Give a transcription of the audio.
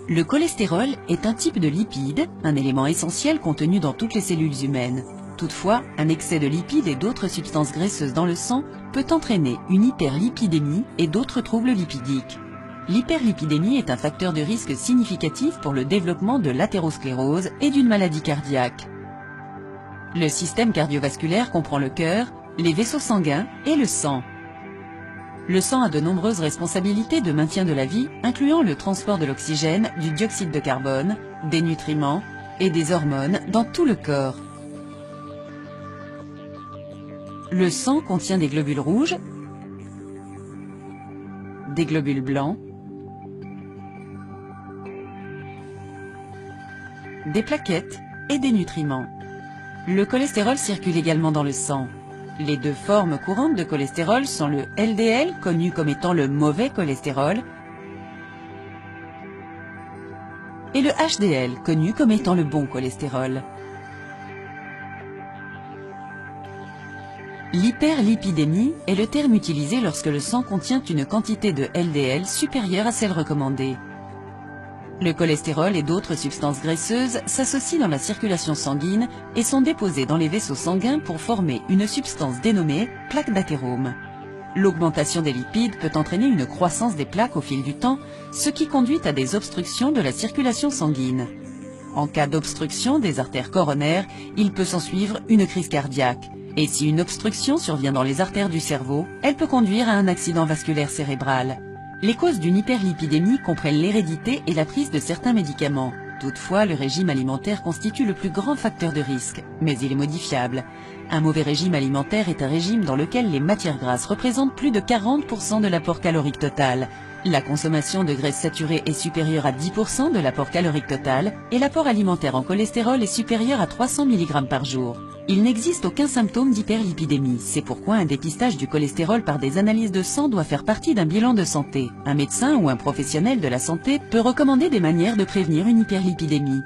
Le cholestérol est un type de lipide, un élément essentiel contenu dans toutes les cellules humaines. Toutefois, un excès de lipides et d'autres substances graisseuses dans le sang peut entraîner une hyperlipidémie et d'autres troubles lipidiques. L'hyperlipidémie est un facteur de risque significatif pour le développement de l'athérosclérose et d'une maladie cardiaque. Le système cardiovasculaire comprend le cœur, les vaisseaux sanguins et le sang. Le sang a de nombreuses responsabilités de maintien de la vie, incluant le transport de l'oxygène, du dioxyde de carbone, des nutriments et des hormones dans tout le corps. Le sang contient des globules rouges, des globules blancs, des plaquettes et des nutriments. Le cholestérol circule également dans le sang. Les deux formes courantes de cholestérol sont le LDL, connu comme étant le mauvais cholestérol, et le HDL, connu comme étant le bon cholestérol. L'hyperlipidémie est le terme utilisé lorsque le sang contient une quantité de LDL supérieure à celle recommandée. Le cholestérol et d'autres substances graisseuses s'associent dans la circulation sanguine et sont déposées dans les vaisseaux sanguins pour former une substance dénommée plaque d'athérome. L'augmentation des lipides peut entraîner une croissance des plaques au fil du temps, ce qui conduit à des obstructions de la circulation sanguine. En cas d'obstruction des artères coronaires, il peut s'ensuivre une crise cardiaque. Et si une obstruction survient dans les artères du cerveau, elle peut conduire à un accident vasculaire cérébral. Les causes d'une hyperlipidémie comprennent l'hérédité et la prise de certains médicaments. Toutefois, le régime alimentaire constitue le plus grand facteur de risque, mais il est modifiable. Un mauvais régime alimentaire est un régime dans lequel les matières grasses représentent plus de 40% de l'apport calorique total. La consommation de graisses saturées est supérieure à 10% de l'apport calorique total et l'apport alimentaire en cholestérol est supérieur à 300 mg par jour. Il n'existe aucun symptôme d'hyperlipidémie, c'est pourquoi un dépistage du cholestérol par des analyses de sang doit faire partie d'un bilan de santé. Un médecin ou un professionnel de la santé peut recommander des manières de prévenir une hyperlipidémie.